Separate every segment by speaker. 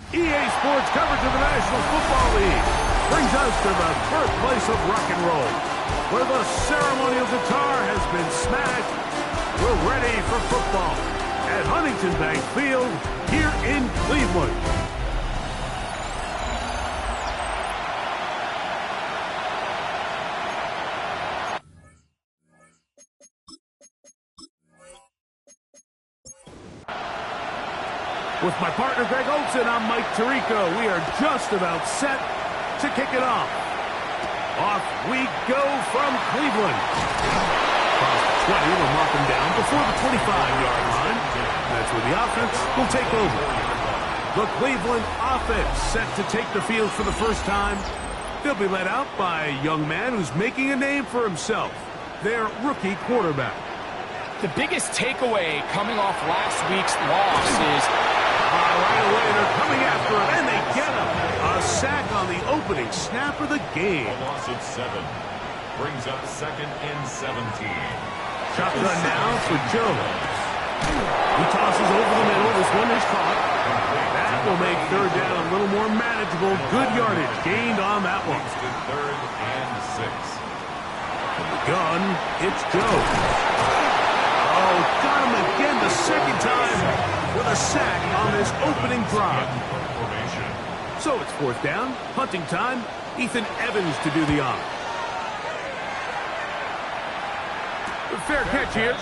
Speaker 1: EA Sports coverage of the National Football League brings us to the birthplace of rock and roll, where the ceremonial guitar has been smashed. We're ready for football at Huntington Bank Field here in Cleveland. With my partner Greg Olson, I'm Mike Tirico. We are just about set to kick it off. Off we go from Cleveland. Across the 20, we'll mark them down before the 25-yard line. That's where the offense will take over. The Cleveland offense set to take the field for the first time. They'll be led out by a young man who's making a name for himself, their rookie quarterback.
Speaker 2: The biggest takeaway coming off last week's loss is
Speaker 1: right away, they're coming after him, and they get him. A sack on the opening snap of the game.
Speaker 3: A loss of 7 brings up 2nd and 17.
Speaker 1: Shotgun now for Jones. He tosses over the middle. This one is caught. That will make 3rd down a little more manageable. Good yardage gained on that one.
Speaker 3: 3rd and 6.
Speaker 1: From the gun, it's Jones. Oh, got him again the second time with a sack on this opening drive. So it's 4th down, punting time. Ethan Evans to do the honor. Fair catch here.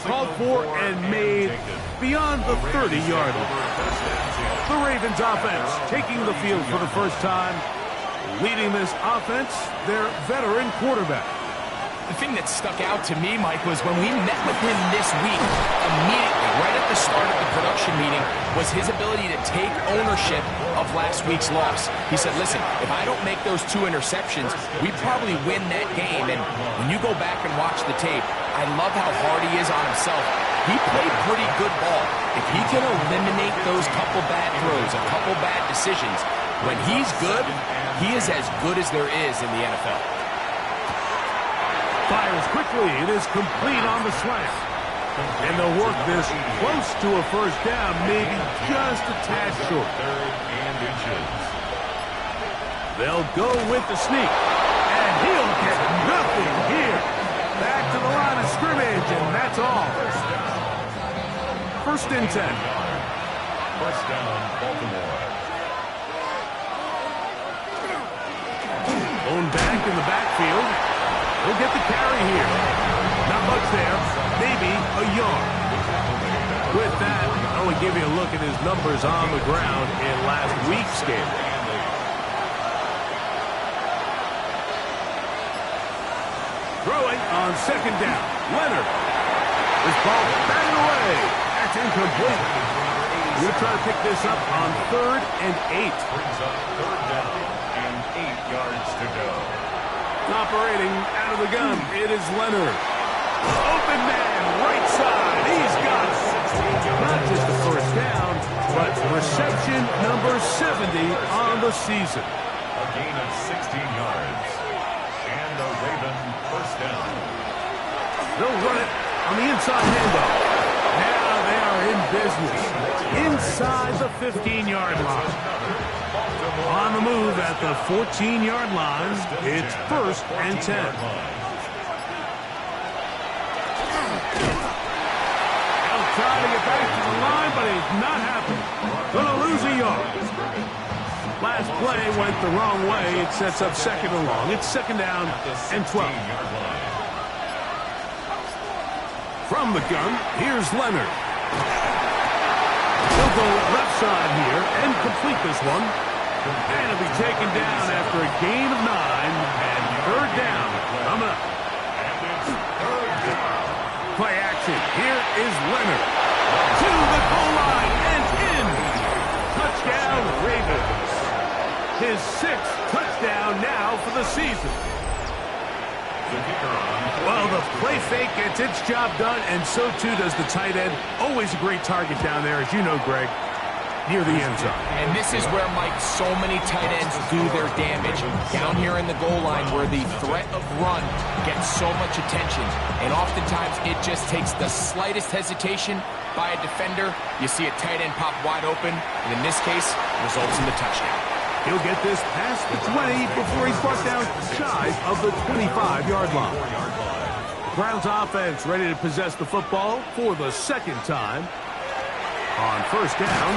Speaker 1: Called for and made beyond the 30-yard line. The Ravens offense taking the field for the first time. Leading this offense, their veteran quarterback.
Speaker 2: The thing that stuck out to me, Mike, was when we met with him this week, immediately, right at the start of the production meeting, was his ability to take ownership of last week's loss. He said, listen, if I don't make those 2 interceptions, we probably win that game. And when you go back and watch the tape, I love how hard he is on himself. He played pretty good ball. If he can eliminate those couple bad throws, a couple bad decisions, when he's good, he is as good as there is in the NFL.
Speaker 1: Fires quickly. It is complete on the slant. And they'll work this close to a 1st down, maybe just a tad short.
Speaker 3: 3rd and inches.
Speaker 1: They'll go with the sneak. And he'll get nothing here. Back to the line of scrimmage, and that's all. 1st and 10.
Speaker 3: 1st down, Baltimore.
Speaker 1: Owned back in the backfield. He'll get the carry here. Not much there. Maybe a yard. With that, I will give you a look at his numbers on the ground in last week's game. Throwing on 2nd down. Leonard. This ball batted away. That's incomplete. We'll try to pick this up on 3rd and 8.
Speaker 3: Brings up 3rd down and 8 yards to go.
Speaker 1: Operating out of the gun, it is Leonard. Open man, right side. He's got not just the 1st down, but reception number 70 on the season.
Speaker 3: A gain of 16 yards. And a Raven 1st down.
Speaker 1: They'll run it on the inside handoff. Now they are in business. Inside the 15-yard line. On the move at the 14-yard line, it's 1st and 10. They'll try to get back to the line, but it's not happening. Gonna lose a yard. Last play went the wrong way. It sets up 2nd and long. It's 2nd down and 12. From the gun, here's Leonard. He'll go left side here and complete this one. And it'll be taken down after a gain of 9 and 3rd down. Coming up. Play action. Here is Leonard. To the goal line. his 6th touchdown now for the season. Well, the play fake gets its job done, and so too does the tight end. Always a great target down there, as you know, Greg, near the end zone.
Speaker 2: And this is where, Mike, so many tight ends do their damage. Down here in the goal line where the threat of run gets so much attention. And oftentimes it just takes the slightest hesitation by a defender. You see a tight end pop wide open, and in this case, results in the touchdown.
Speaker 1: He'll get this past the 20 before he's brought down shy of the 25-yard line. The Browns offense ready to possess the football for the 2nd time. On 1st down,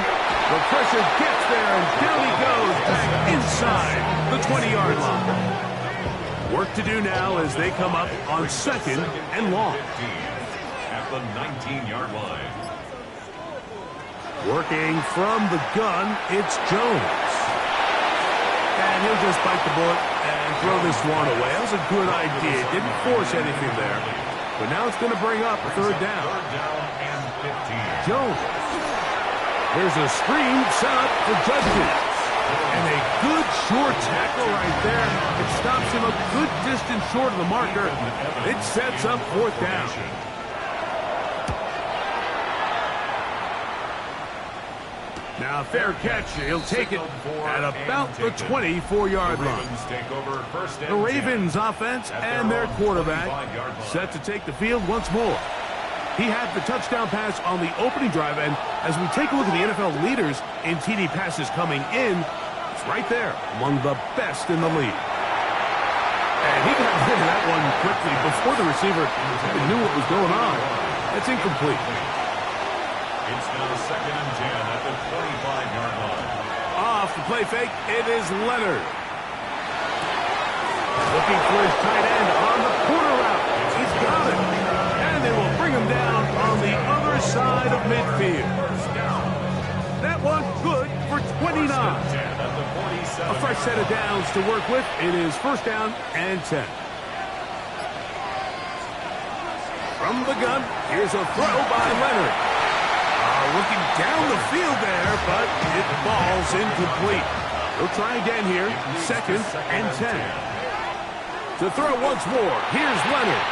Speaker 1: the pressure gets there, and down he goes back inside the 20-yard line. Work to do now as they come up on 2nd and long.
Speaker 3: At the 19-yard line.
Speaker 1: Working from the gun, it's Jones. And he'll just bite the bullet and throw this one away. That was a good idea. Didn't force anything there. But now it's going to bring up 3rd down.
Speaker 3: 3rd down and 15.
Speaker 1: Jones. There's a screen set up for Judkins. And a good short tackle right there. It stops him a good distance short of the marker. It sets up 4th down. Now, fair catch. He'll take it at about the 24-yard line. The Ravens offense and their quarterback set to take the field once more. He had the touchdown pass on the opening drive, and as we take a look at the NFL leaders in TD passes coming in, it's right there among the best in the league. And he got rid of that one quickly before the receiver even knew what was going on. That's incomplete.
Speaker 3: It's now 2nd and 10 at the 25-yard line.
Speaker 1: Off the play fake, it is Leonard. Looking for his tight end on the corner route. He's got it. And they will bring him down on the other side of midfield. That one good for 29. A fresh set of downs to work with. It is 1st down and 10. From the gun, here's a throw by Leonard. Looking down the field there, but it falls incomplete. He'll try again here. 2nd and 10. To throw once more, here's Leonard.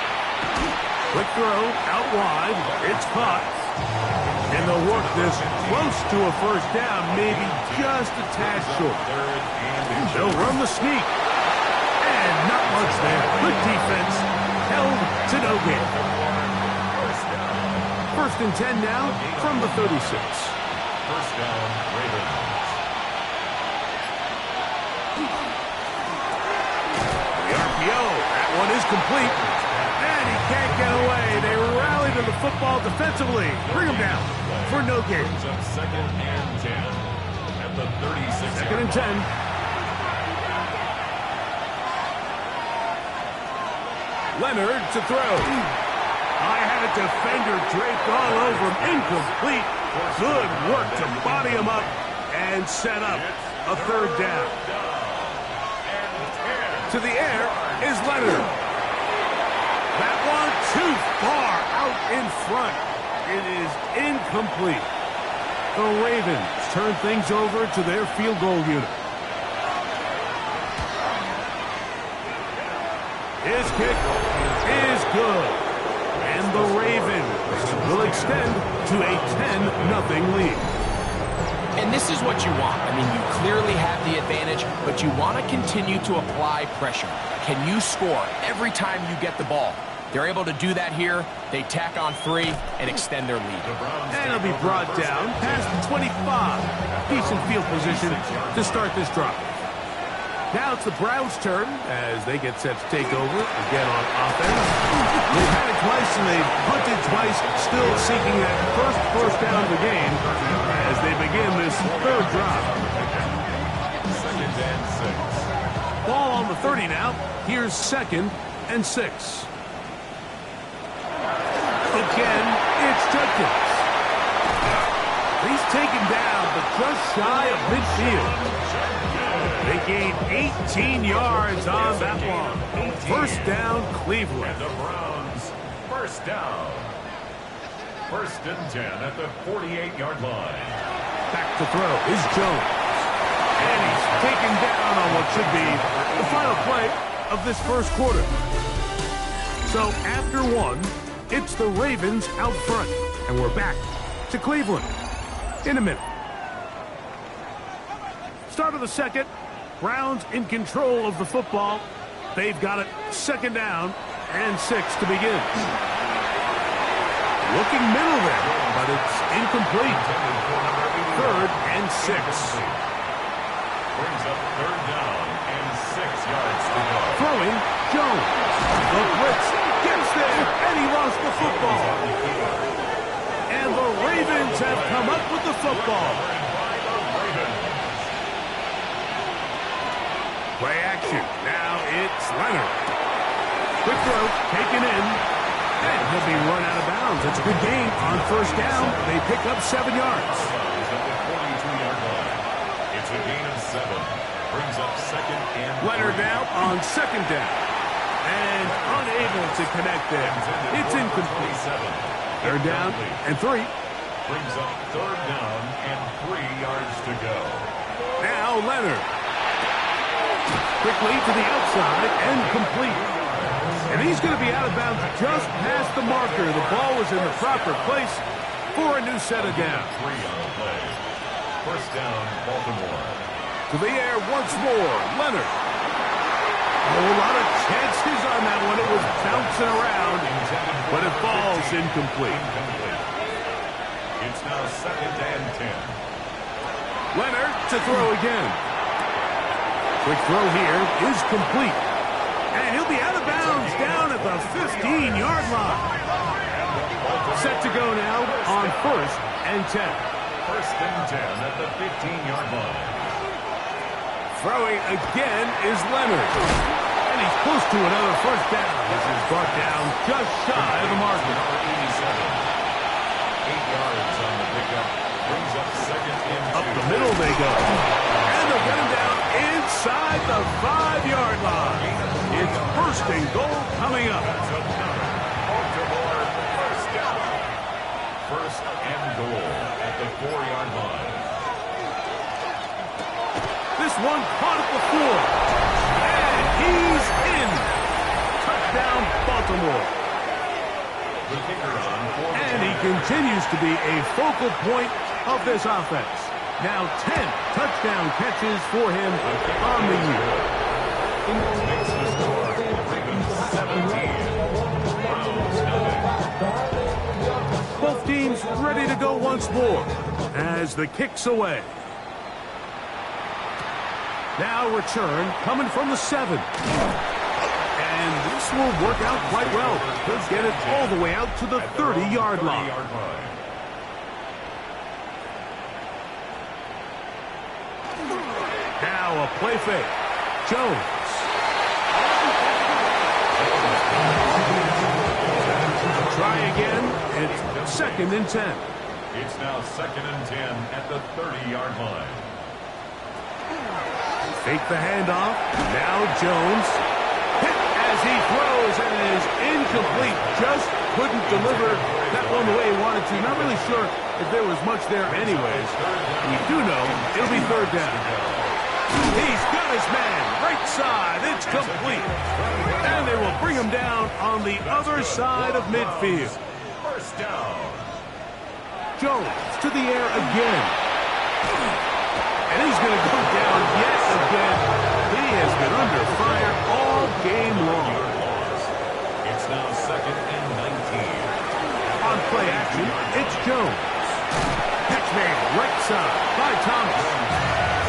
Speaker 1: Quick throw out wide. It's caught. And they'll work this close to a 1st down, maybe just a tad short. They'll run the sneak. And not much there. Good defense. Held to no gain. 1st and 10 now from the 36.
Speaker 3: 1st down, Ravens.
Speaker 1: The RPO, that one is complete. And he can't get away. They rally to the football defensively. Bring him down for no gain.
Speaker 3: 2nd and 10 at the 36.
Speaker 1: 2nd and 10. Leonard to throw. I had a defender draped all over him. Incomplete. Good work to body him up and set up a 3rd down. To the air is Leonard. That one too far out in front. It is incomplete. The Ravens turn things over to their field goal unit. His kick is good. And the Ravens will extend to a 10-0 lead.
Speaker 2: And this is what you want. I mean, you clearly have the advantage, but you want to continue to apply pressure. Can you score every time you get the ball? They're able to do that here. They tack on 3 and extend their lead.
Speaker 1: And it'll be brought down past the 25. Decent field position to start this drive. Now it's the Browns' turn as they get set to take over again on offense. They've had it twice and they've punted twice, still seeking that first down of the game as they begin this 3rd drive.
Speaker 3: 2nd and 6.
Speaker 1: Ball on the 30 now. Here's 2nd and 6. Again, it's Judkins. He's taken down, but just shy of midfield. They gain 18 yards on that one. 1st down, Cleveland.
Speaker 3: And the Browns, 1st down. 1st and 10 at the 48-yard line.
Speaker 1: Back to throw is Jones. And he's taken down on what should be the final play of this first quarter. So after one, it's the Ravens out front. And we're back to Cleveland in a minute. Start of the second. Browns in control of the football. They've got it second down and 6 to begin. Looking middle there, but it's incomplete. 3rd and 6.
Speaker 3: Brings up 3rd down and 6 yards to go.
Speaker 1: Throwing, Jones. The blitz gets there, and he lost the football. And the Ravens have come up with the football. Play action. Now it's Leonard. Quick throw, taken in. And he'll be run out of bounds. It's a good gain on 1st down. They pick up 7 yards.
Speaker 3: It's a gain of 7. Brings up 2nd and 3.
Speaker 1: Leonard now on 2nd down. And unable to connect there. It's incomplete. 3rd down and 3.
Speaker 3: Brings up 3rd down and 3 yards to go.
Speaker 1: Now Leonard. Quickly to the outside and complete. And he's going to be out of bounds just past the marker. The ball was in the proper place for a new set of downs.
Speaker 3: 3 on the play. 1st down, Baltimore.
Speaker 1: To the air once more, Leonard. A whole lot of chances on that one. It was bouncing around, but it falls incomplete.
Speaker 3: It's now 2nd and 10.
Speaker 1: Leonard to throw again. Quick throw here is complete. And he'll be out of bounds down at the 15-yard line. Set to go now on 1st and 10.
Speaker 3: 1st and 10 at the 15-yard line.
Speaker 1: Throwing again is Leonard. And he's close to another 1st down. This is brought down just shy of the marker.
Speaker 3: 8 yards on the pickup. Brings up 2nd and 2.
Speaker 1: Up the middle they go. And they'll get him down inside the 5-yard line. It's 1st and goal coming up.
Speaker 3: Baltimore 1st down. 1st and goal at the 4-yard line.
Speaker 1: This one caught at the 4. And he's in. Touchdown, Baltimore.
Speaker 3: The kicker on 4th.
Speaker 1: And he continues to be a focal point of this offense. Now 10 touchdown catches for him on the year.
Speaker 3: Makes the score. Ravens 17. Browns 9.
Speaker 1: Both teams ready to go once more as the kick's away. Now return coming from the 7. And this will work out quite well. He'll get it all the way out to the 30-yard line. Now a play fake. Jones. Try again. It's 2nd and 10.
Speaker 3: It's now 2nd and 10 at the 30-yard line.
Speaker 1: Fake the handoff. Now Jones. Hit as he throws, and it is incomplete. Just couldn't deliver that one the way he wanted to. Not really sure if there was much there anyways. We do know it'll be 3rd down. He's got his man. Right side. It's complete. And they will bring him down on the other side of midfield.
Speaker 3: 1st down.
Speaker 1: Jones to the air again. And he's going to go down yet again. He has been under fire all game long.
Speaker 3: It's now 2nd and 19.
Speaker 1: On play action, it's Jones. Catch made right side by Thomas.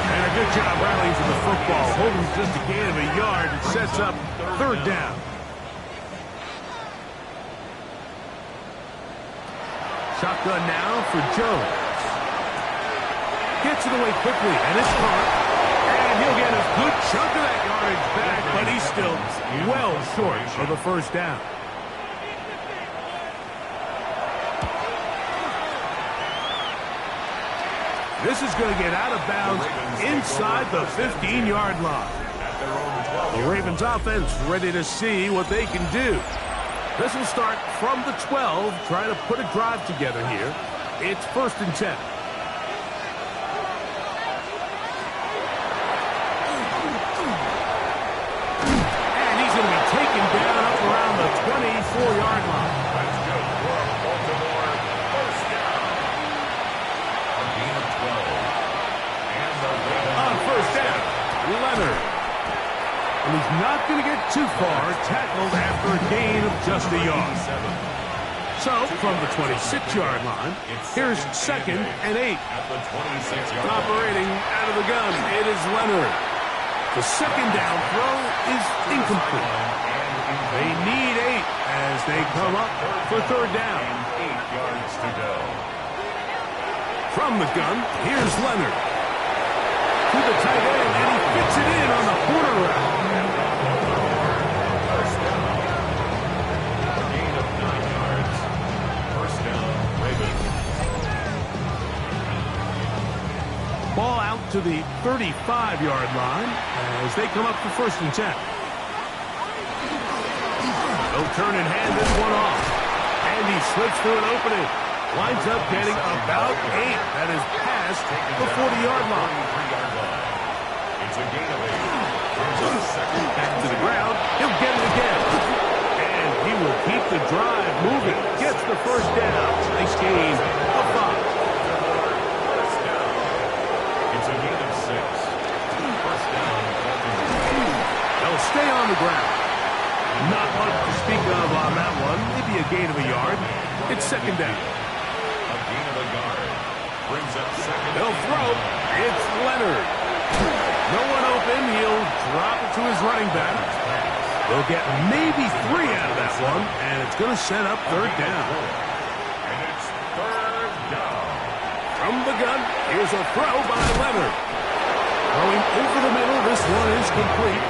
Speaker 1: And a good job rallying for the football. Holding just a gain of a yard. It sets up 3rd down. Shotgun now for Jones. Gets it away quickly, and it's caught. And he'll get a good chunk of that yardage back, but he's still well short of the 1st down. This is going to get out of bounds inside the 15-yard line. The Ravens offense ready to see what they can do. This will start from the 12, trying to put a drive together here. It's 1st and 10. And he's not going to get too far, tackled after a gain of just a yard. So, from the 26-yard line, here's 2nd and 8. Operating out of the gun, it is Leonard. The second down throw is incomplete. They need 8 as they come up for 3rd down.
Speaker 3: 8 yards to go.
Speaker 1: From the gun, here's Leonard. To the tight end, and he fits it in on the corner route.
Speaker 3: First down. A gain of 9 yards. First down, Ravens.
Speaker 1: Ball out to the 35-yard line as they come up for 1st and 10. They'll turn and hand this one off. And he slips through an opening. Winds up getting about 8. That is past the 40-yard line.
Speaker 3: It's a gain of 8. Brings up 2nd.
Speaker 1: Back to the ground. He'll get it again. And he will keep the drive moving. Gets the 1st down. Nice gain of 5.
Speaker 3: First down. It's a gain of 6. First down.
Speaker 1: They'll stay on the ground. Not much to speak of on that one. Maybe a gain of a yard. It's 2nd down.
Speaker 3: A gain of a yard. Brings up 2nd.
Speaker 1: They'll throw. It's Leonard. No one open. He'll drop it to his running back. They'll get maybe 3 out of that one, and it's going to set up 3rd down.
Speaker 3: And it's 3rd down.
Speaker 1: From the gun, here's a throw by Leonard. Throwing over the middle. This one is complete.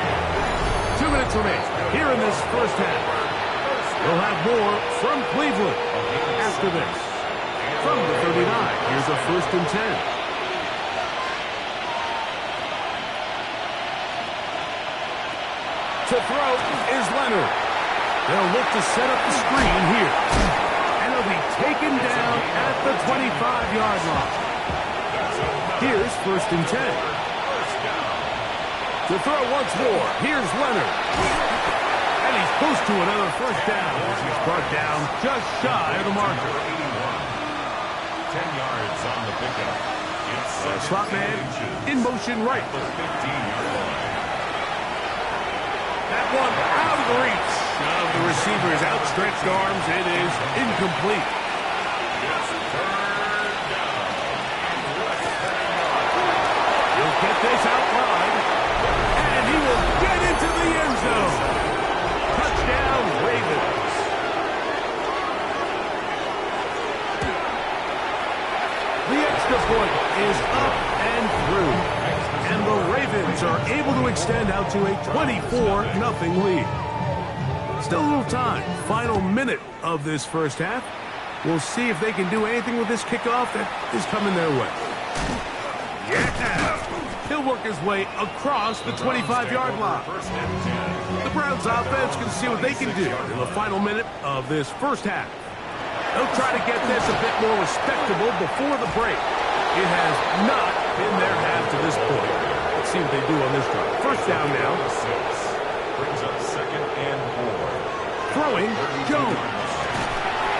Speaker 1: 2 minutes remain here in this first half. We'll have more from Cleveland after this. From the 39, here's a 1st and 10. To throw is Leonard. They'll look to set up the screen here. And he'll be taken down at the 25-yard line. Here's 1st and 10. To throw once more, here's Leonard. And he's close to another 1st down as he's brought down just shy of the marker.
Speaker 3: 10 yards on the pickup. It's
Speaker 1: Slot man in motion right.
Speaker 3: the 15-yard line.
Speaker 1: That one out of the reach of the receiver's outstretched arms. It is incomplete.
Speaker 3: It's 3rd down.
Speaker 1: He'll get this out wide. And he will get into the end zone. Touchdown, Ravens. The extra point is up and through. And the Ravens are able to extend out to a 24-0 lead. Still a little time. Final minute of this first half. We'll see if they can do anything with this kickoff that is coming their way. Yeah! He'll work his way across the 25-yard line. The Browns offense can see what they can do in the final minute of this first half. They'll try to get this a bit more respectable before the break. It has not been their half to this point. Let's see what they do on this drive. 1st down now.
Speaker 3: Brings up 2nd and 4.
Speaker 1: Throwing, Jones.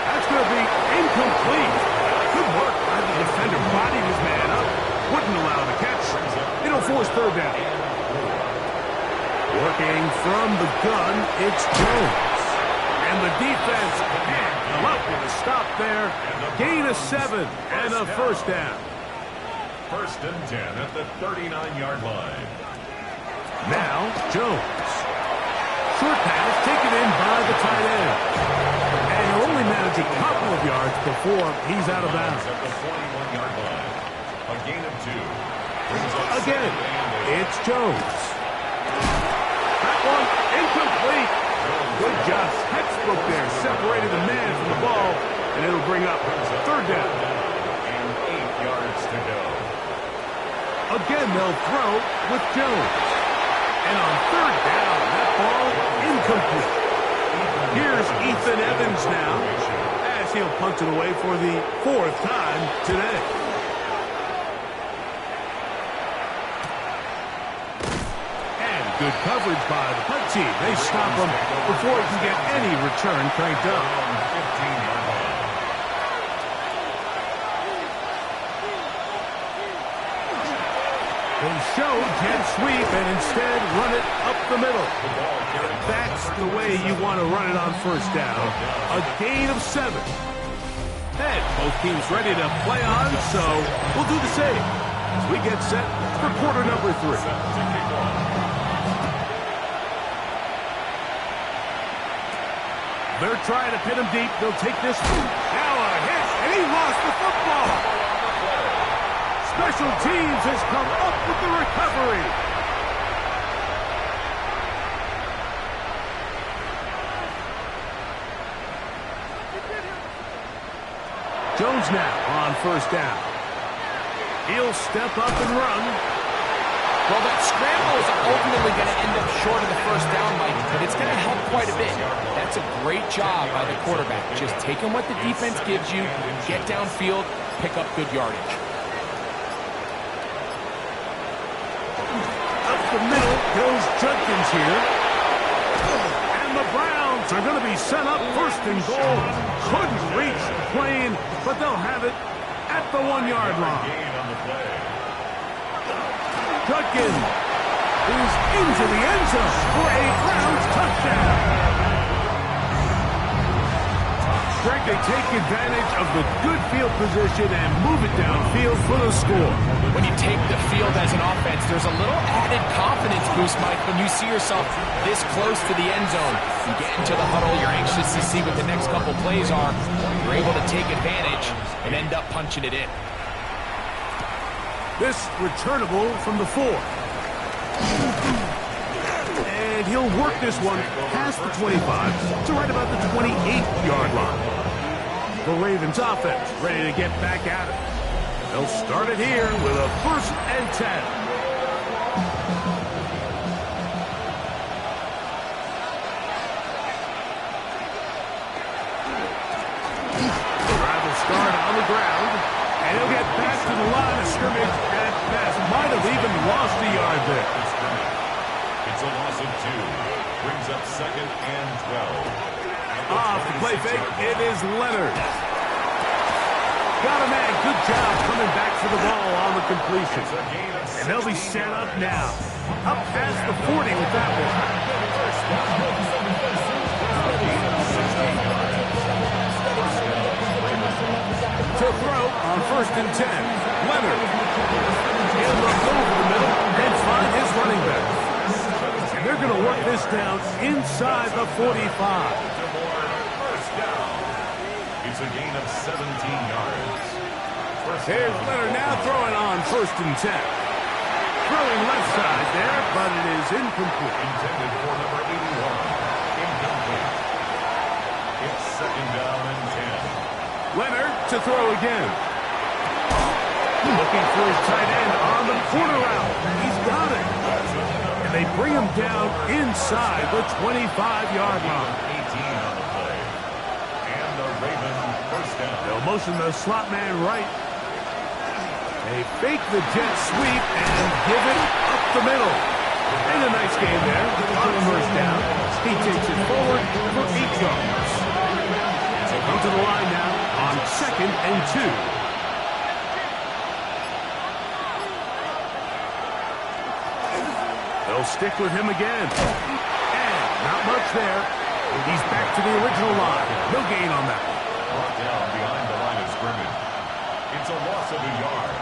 Speaker 1: That's going to be incomplete. Good work by the defender. Bodied his man up. Wouldn't allow the catch. It'll force 3rd down. Working from the gun, it's Jones. And the defense can't come up with a stop there. Gain of 7 and a 1st down.
Speaker 3: 1st and 10 at the 39-yard line.
Speaker 1: Now, Jones. Short pass taken in by the tight end. And he'll only manage a couple of yards before he's out of bounds.
Speaker 3: At the 41-yard line. A gain of 2.
Speaker 1: Again, it's Jones. That one incomplete. Good job. Textbook there. Separated the man from the ball. And it'll bring up 3rd down.
Speaker 3: And 8 yards to go.
Speaker 1: Again, they'll throw with Jones. And on 3rd down, that ball incomplete. Here's Ethan Evans now as he'll punt it away for the 4th time today. And good coverage by the punt team. They stop him before he can get any return cranked up.
Speaker 3: 15-yard line.
Speaker 1: They show jet sweep and instead run it up the middle. That's the way you want to run it on first down. A gain of 7. And both teams ready to play on, so we'll do the same as we get set for quarter number 3. They're trying to pin him deep. They'll take this. Now a hit, and he lost the football. Special teams has come up with the recovery. Jones now on first down. He'll step up and run.
Speaker 2: Well, that scramble is ultimately going to end up short of the first down, Mike, but it's going to help quite a bit. That's a great job by the quarterback. Just taking what the defense gives you, get downfield, pick up good yardage.
Speaker 1: Up the middle goes Judkins here. And the Browns are going to be set up first and goal. Couldn't reach the plane, but they'll have it at the 1-yard line. Judkins is into the end zone for a Browns touchdown. Greg, they take advantage of the good field position and move it downfield for the score.
Speaker 2: When you take the field as an offense, there's a little added confidence boost, Mike, when you see yourself this close to the end zone. You get into the huddle, you're anxious to see what the next couple plays are. You're able to take advantage and end up punching it in.
Speaker 1: This returnable from the 4. And he'll work this one past the 25 to right about the 28-yard line. The Ravens offense ready to get back at it. They'll start it here with a 1st and 10. The rival start on the ground. And he'll get back to the line of scrimmage at best. Might have even lost a yard there.
Speaker 3: It's a loss of 2. Brings up 2nd and 12.
Speaker 1: Off the play fake, it is Leonard. Got a man, good job coming back for the ball on the completion. And they'll be set up now. Up past the 40 with that one. To throw on 1st and 10. Leonard. He'll look over the middle and find his running back. And they're going to work this down inside the 45.
Speaker 3: It's a gain of 17 yards.
Speaker 1: Here's Leonard now throwing on 1st and 10. Throwing left side there, but it is incomplete.
Speaker 3: Intended for number 81. Incomplete. It's 2nd down and 10.
Speaker 1: Leonard to throw again. Looking for his tight end on the corner route. He's got it. And they bring him down inside the 25-yard line.
Speaker 3: 18 on the play. And the Ravens first down.
Speaker 1: They'll motion the slot man right. They fake the jet sweep and give it up the middle. And a nice game there on the first down. He takes it forward for 8 yards. Come to the line now on 2nd and 2. They'll stick with him again. And not much there. He's back to the original line. No gain on that.
Speaker 3: Brought down behind the line of scrimmage. It's a loss of a yard.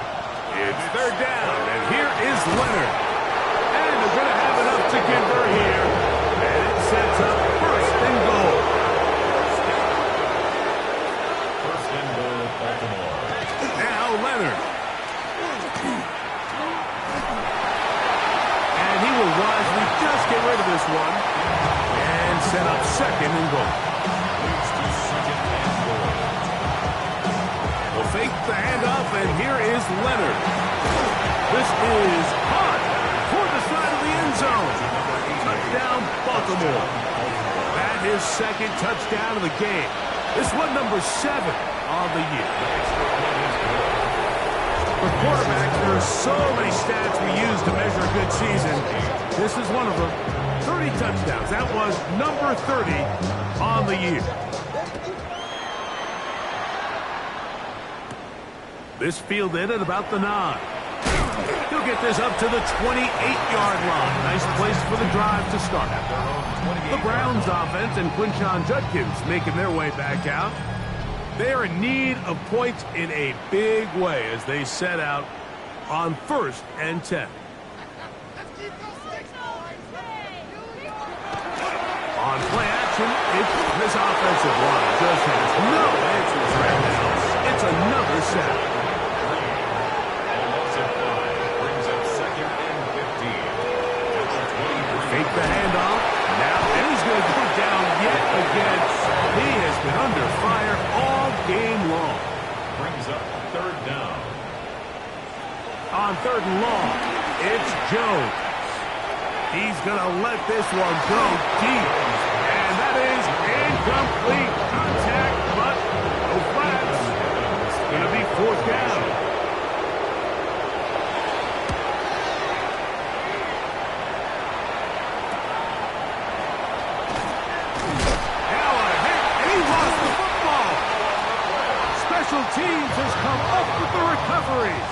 Speaker 1: It's 3rd down, and here is Leonard. And they're going to have enough to get her here. And it sets up 1st and goal. Now Leonard. And he will wisely just get rid of this one. And set up 2nd and goal. Will fake the handoff, and here is Leonard. This is hot toward the side of the end zone. Touchdown, Baltimore. That is 2nd touchdown of the game. This one number 7 on the year. For quarterbacks, there are so many stats we use to measure a good season. This is one of them. 30 touchdowns. That was number 30 on the year. This fielded at about the 9. He'll get this up to the 28-yard line. Nice place for the drive to start. The Browns offense and Quinshon Judkins making their way back out. They are in need of points in a big way as they set out on 1st and 10. On play action, it's this offensive line just has no answers right now. It's another sack.
Speaker 3: Brings up 2nd and 15.
Speaker 1: Fake the handoff. Now he's going to go down yet again. He has been under fire all game long.
Speaker 3: Brings up 3rd down.
Speaker 1: On 3rd and long, it's Jones. He's going to let this one go deep. And that is incomplete contact, but no flags. It's going to be 4th down. Now a hit, and he lost the football. Special teams has come up with the recoveries.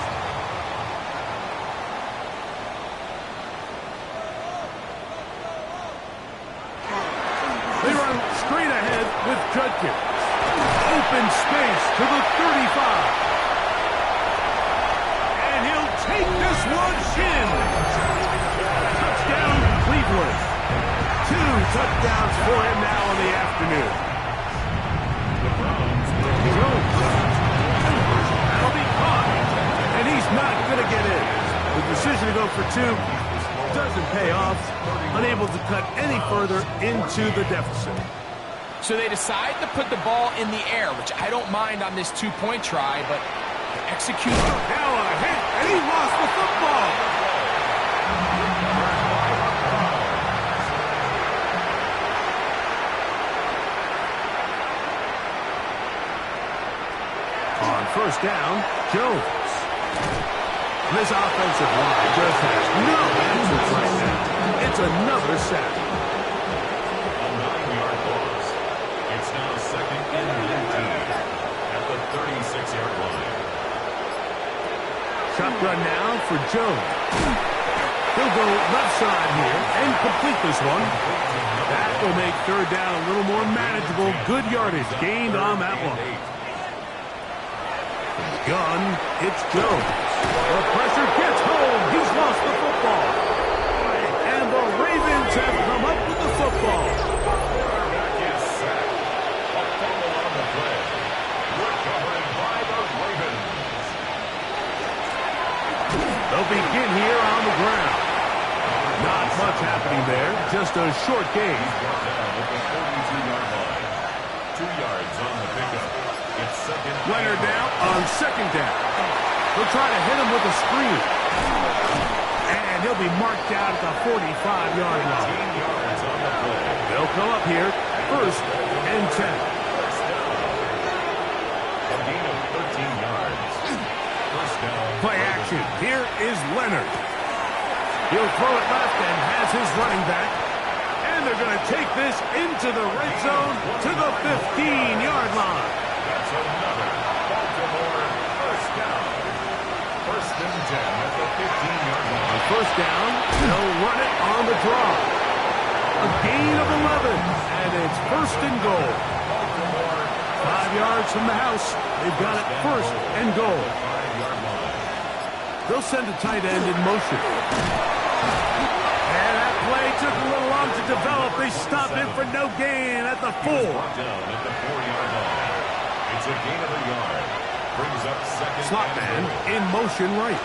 Speaker 1: They run straight ahead with Judkins. Open space to the 35. And he'll take this one in. Touchdown, Cleveland. 2 touchdowns for him now in the afternoon.
Speaker 3: The Browns
Speaker 1: Jones. That'll be caught. And he's not going to get in. The decision to go for 2 doesn't pay off. Unable to cut any further into the deficit.
Speaker 2: So they decide to put the ball in the air, which I don't mind on this 2-point try, but execute.
Speaker 1: Now a hit, and he lost the football. On 1st down, Jones. This offensive line just has no answers right now. It's another sack.
Speaker 3: a 9-yard loss. It's now 2nd and 19 at the 36-yard line.
Speaker 1: Shotgun now for Jones. He'll go left side here and complete this one. That will make 3rd down a little more manageable. Good yardage gained on that one. Gun, it's Jones. The pressure gets home. He's lost the football. And the Ravens have come up with the football.
Speaker 3: Quarterback is sacked. A fumble on the play. Recovered by the Ravens.
Speaker 1: They'll begin here on the ground. Not much happening there. Just a short gain.
Speaker 3: Brought down at the 42-yard line. 2 yards on the pickup. It's 2nd.
Speaker 1: Leonard now on 2nd down. They'll try to hit him with a screen. And he'll be marked out at the 45-yard line.
Speaker 3: 18 yards on the play.
Speaker 1: They'll come up here 1st and 10.
Speaker 3: A gain of 13 yards. 1st down.
Speaker 1: Play action. Here is Leonard. He'll throw it left and has his running back. And they're going to take this into the red zone to the 15-yard line.
Speaker 3: That's another Baltimore 1st down. 1st and 10 at the 15-yard line.
Speaker 1: On 1st down, they'll run it on the draw. A gain of 11, and it's 1st and goal. 5 yards from the house. They've got it 1st and goal.
Speaker 3: 5-yard line.
Speaker 1: They'll send a tight end in motion. And that play took a little long to develop. They stopped it for no gain at the 4.
Speaker 3: Brought down at the 4-yard line. It's a gain of a yard. Brings up 2nd.
Speaker 1: Slot man in motion right.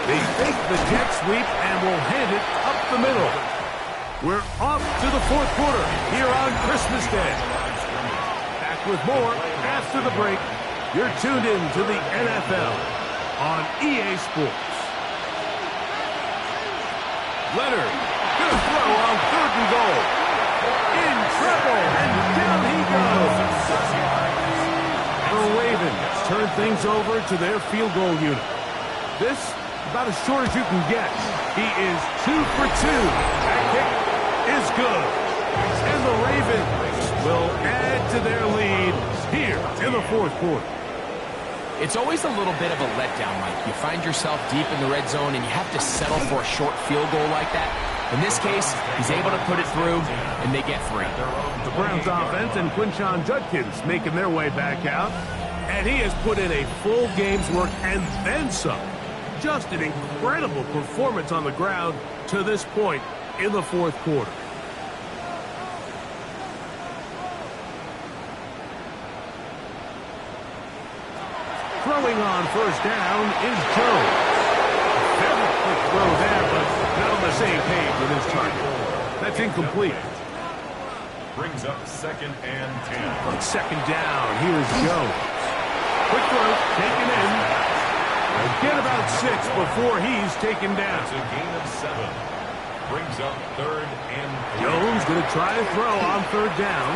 Speaker 1: They fake the jet sweep and will hand it up the middle. We're off to the 4th quarter here on Christmas Day. Back with more after the break. You're tuned in to the NFL on EA Sports. Leonard, good throw on 3rd and goal. In trouble, and down he goes. The Ravens turn things over to their field goal unit. This, about as short as you can get. He is 2 for 2. That kick is good. And the Ravens will add to their lead here in the 4th quarter.
Speaker 2: It's always a little bit of a letdown, Mike. You find yourself deep in the red zone, and you have to settle for a short field goal like that. In this case, he's able to put it through, and they get 3.
Speaker 1: The Browns offense and Quinshon Judkins making their way back out. And he has put in a full game's work and then some. Just an incredible performance on the ground to this point in the fourth quarter. Throwing on first down is Jones. Very quick throw there, but not on the same page with his target. That's incomplete.
Speaker 3: Brings up 2nd and 10.
Speaker 1: On second down, here's Jones. Quick throw, taken in. They'll get about 6 before he's taken down.
Speaker 3: It's a gain of 7. Brings up 3rd and 3.
Speaker 1: Jones going to try to throw on third down.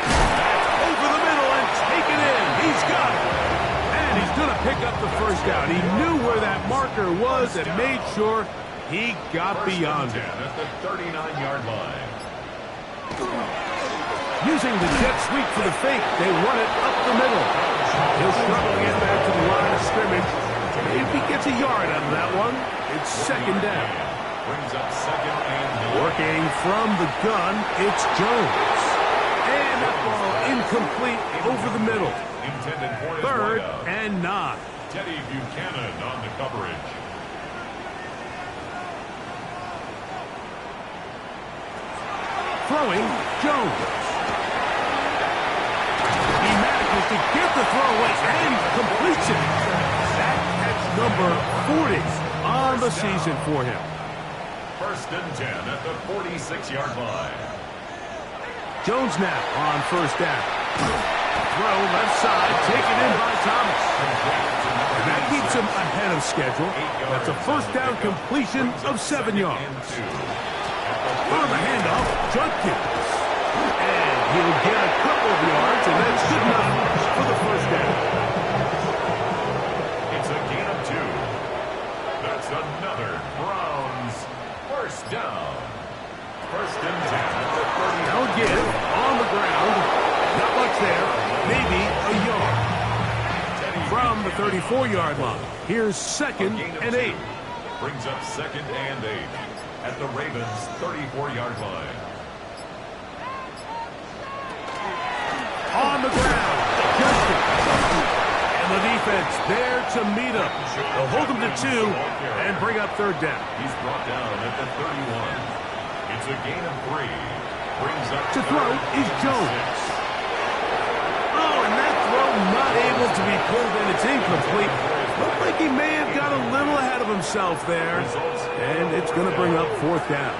Speaker 1: That's over the middle and taken in. He's got it. And he's going to pick up the first down. He knew where that marker was and made sure he got beyond it.
Speaker 3: At the 39-yard line.
Speaker 1: Using the jet sweep for the fake, they run it up the middle. He'll struggle to get back to the line of scrimmage. If he gets a yard out of that one, it's second down.
Speaker 3: Brings up 2nd and 9.
Speaker 1: Working from the gun, it's Jones. And that ball incomplete over the middle.
Speaker 3: Intended for his
Speaker 1: 3rd
Speaker 3: wideout.
Speaker 1: and 9.
Speaker 3: Teddy Buchanan on the coverage.
Speaker 1: Throwing, Jones. He manages to get the throw away and completes it. That catch number 40 on the season for him.
Speaker 3: 1st and 10 at the 46-yard line.
Speaker 1: Jones now on first down. Throw left side, taken in by Thomas. And that keeps him ahead of schedule. That's a first down completion of 7 yards. On the handoff, Judkins. And he'll get a couple of yards, and that's good enough for the first down.
Speaker 3: It's a gain of 2. That's another Browns first down. 1st and 10 at the 30.
Speaker 1: Now again, on the ground. Not much there. Maybe a yard. From the 34-yard line. Here's 2nd and 8.
Speaker 3: Brings up 2nd and 8 at the Ravens' 34-yard line.
Speaker 1: On the ground, Justin. And the defense there to meet him. They'll hold him to 2 and bring up third down.
Speaker 3: He's brought down at the 31. It's a gain of 3. Brings up
Speaker 1: To throw is Jones. Oh, and that throw not able to be pulled in. It's incomplete. Looked like he may have got a little ahead of himself there. And it's going to bring up fourth down.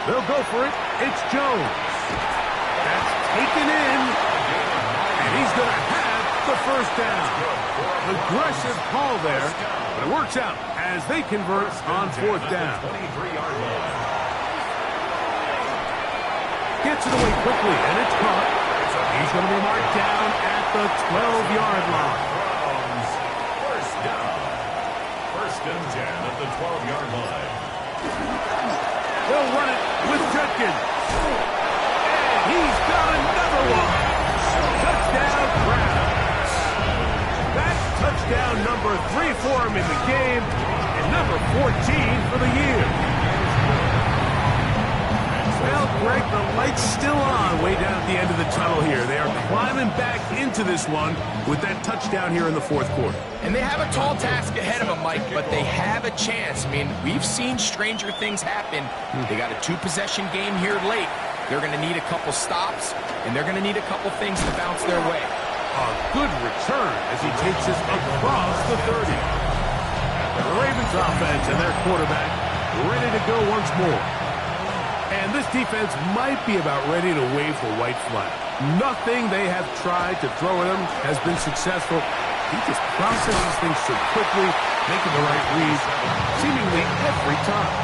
Speaker 1: They'll go for it. It's Jones. That's taken in. And he's going to have the first down. Aggressive call there, but it works out as they convert on fourth down.
Speaker 3: 23-yard line.
Speaker 1: Gets it away quickly, and it's caught. He's going to be marked down at the 12-yard line.
Speaker 3: Browns first down. 1st and 10 at the 12-yard line.
Speaker 1: They'll run it with Judkins. And he's got another one. Touchdown, Browns. That's touchdown number 3 for him in the game, and number 14 for the year. Well, Greg, the light's still on way down at the end of the tunnel here. They are climbing back into this one with that touchdown here in the fourth quarter.
Speaker 2: And they have a tall task ahead of them, Mike, but they have a chance. I mean, we've seen stranger things happen. They got a 2-possession game here late. They're going to need a couple stops, and they're going to need a couple things to bounce their way.
Speaker 1: A good return as he takes us across the 30. The Ravens offense and their quarterback ready to go once more. And this defense might be about ready to wave the white flag. Nothing they have tried to throw at him has been successful. He just processes things so quickly, making the right reads seemingly every time.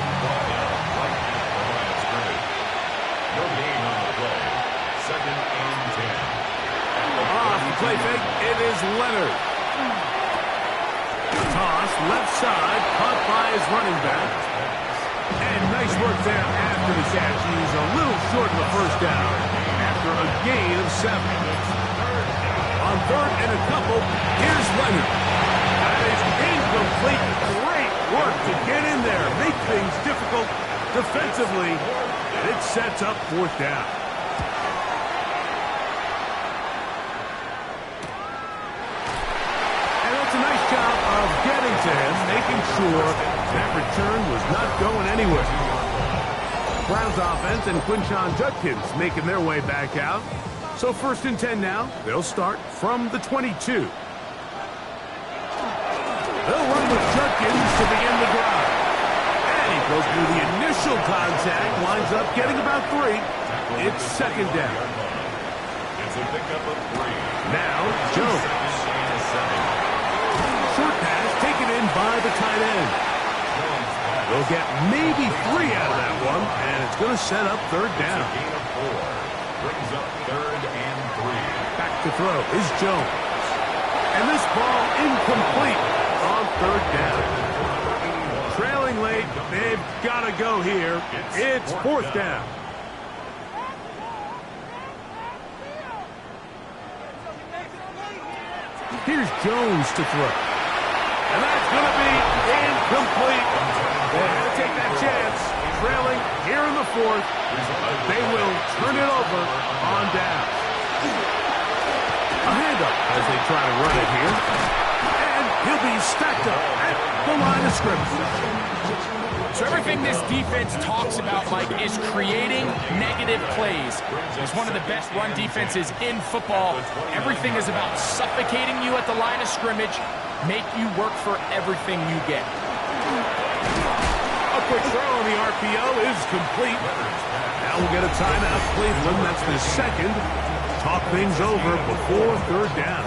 Speaker 3: No gain on the play. 2nd and 10.
Speaker 1: Off the play fake, it is Leonard. Toss, left side, caught by his running back. And nice work there after the catch. He's a little short of the first down after after a gain of 7. On 3rd and a couple, here's Leonard. That is incomplete. Great work to get in there, make things difficult defensively, and it sets up 4th down. And that's a nice job of getting to him, making sure that return was not going anywhere. Browns offense and Quinshon Judkins making their way back out. So 1st and 10 now. They'll start from the 22. They'll run with Judkins to begin the drive. And he goes through the initial contact, winds up getting about 3. It's 2nd down.
Speaker 3: It's a pickup of 3.
Speaker 1: Now, Jones. Short pass taken in by the tight end. They'll get maybe 3 out of that one, and it's going to set up 3rd down.
Speaker 3: Gain of 4. Brings up 3rd and 3.
Speaker 1: Back to throw is Jones. And this ball incomplete on 3rd down. Trailing late, they've got to go here. It's 4th down. Here's Jones to throw. And that's going to be incomplete. They had to take that chance. Trailing here in the 4th. They will turn it over on down. A handoff as they try to run it here. And he'll be stacked up at the line of scrimmage.
Speaker 2: So everything this defense talks about, Mike, is creating negative plays. It's one of the best run defenses in football. Everything is about suffocating you at the line of scrimmage, make you work for everything you get.
Speaker 1: A quick throw on the RPO is complete. Now we'll get a timeout, Cleveland. That's the 2nd. Talk things over before 3rd down.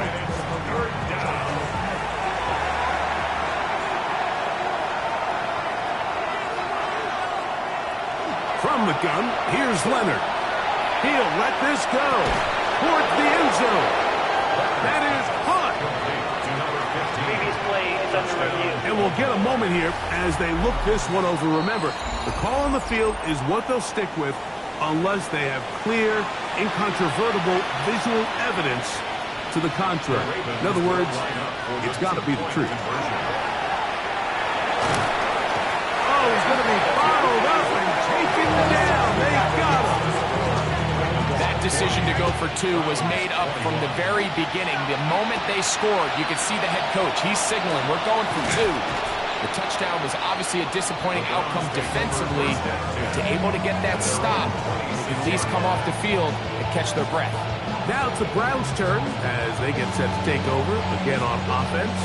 Speaker 1: From the gun, here's Leonard. He'll let this go towards the end zone. That is caught.
Speaker 4: Previous play is under review.
Speaker 1: And we'll get a moment here as they look this one over. Remember, the call on the field is what they'll stick with unless they have clear, incontrovertible visual evidence to the contrary. In other words, it's got to be the truth. Oh, he's going to be bottled up and taken down. They got him.
Speaker 2: That decision to go for 2 was made up from the very beginning. The moment they scored, you could see the head coach. He's signaling, we're going for 2. The touchdown was obviously a disappointing outcome defensively. To able to get that stop, at least come off the field and catch their breath.
Speaker 1: Now it's the Browns' turn as they get set to take over again on offense.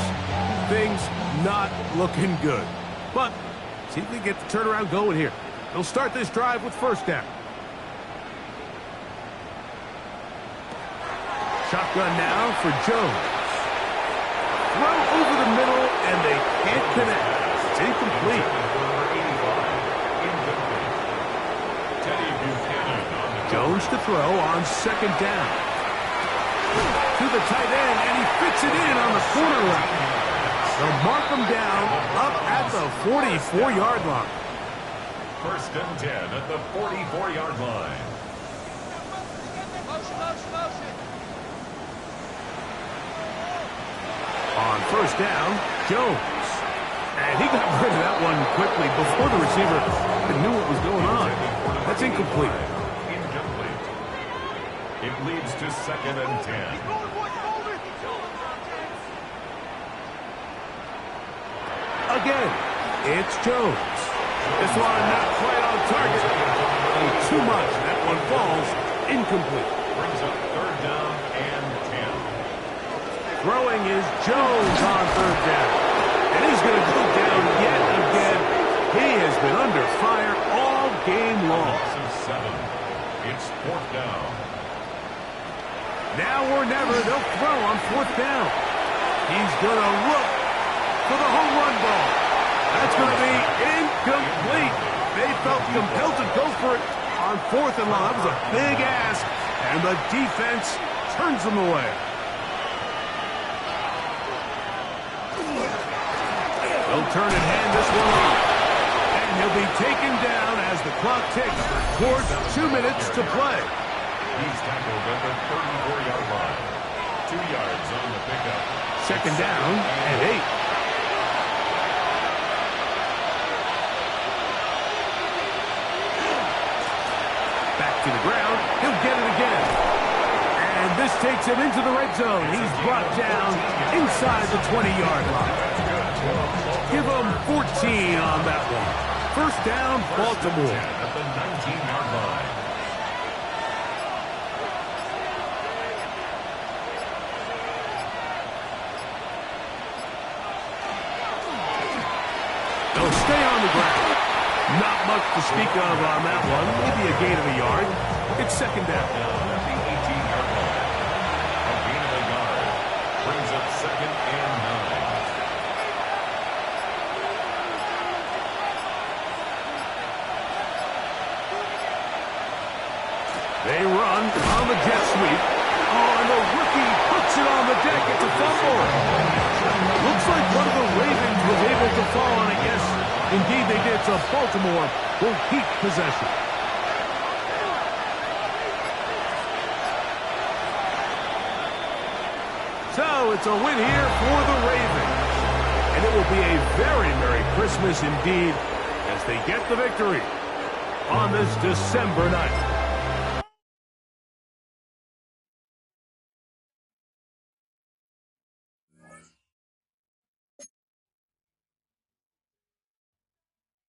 Speaker 1: Things not looking good. But see if they get the turnaround going here. They'll start this drive with 1st down. Shotgun now for Jones. Throw over the middle, and they can't connect. It's incomplete. Jones to throw on 2nd down. To the tight end, and he fits it in on the corner route. They'll mark him down up at the 44-yard line.
Speaker 3: 1st and 10 at the 44-yard line.
Speaker 1: On 1st down, Jones. And he got rid of that one quickly before the receiver knew what was going on. That's incomplete.
Speaker 3: Incomplete. It leads to 2nd and 10.
Speaker 1: Again, it's Jones. This one not quite on target. Too much. That one falls incomplete.
Speaker 3: Brings up 3rd down and 10.
Speaker 1: Throwing is Jones on 3rd down. And he's going to go down yet again. He has been under fire all game long.
Speaker 3: Loss of 7. It's 4th down.
Speaker 1: Now or never, they'll throw on 4th down. He's going to look for the home run ball. That's going to be incomplete. They felt compelled to go for it on 4th and long. That was a big ask, and the defense turns them away. They'll turn and hand this one off. And he'll be taken down as the clock ticks towards 2 minutes to play.
Speaker 3: He's tackled at the 34-yard line. 2 yards on the pickup.
Speaker 1: Second down and 8. Back to the ground. He'll get it again. And this takes him into the red zone. He's brought down inside the 20-yard line. Give him 14 on that one. First down, Baltimore.
Speaker 3: At the 19-yard line.
Speaker 1: They'll stay on the ground. Not much to speak of on that one. Maybe a gain of a yard. It's second down.
Speaker 3: Down at the 18-yard line. A gain of a yard. Brings up second and 9.
Speaker 1: They run on the jet sweep. Oh, and the rookie puts it on the deck. It's a fumble. Looks like one of the Ravens was able to fall on it. Yes, indeed they did. So Baltimore will keep possession. So it's a win here for the Ravens. And it will be a very Merry Christmas indeed as they get the victory on this December night.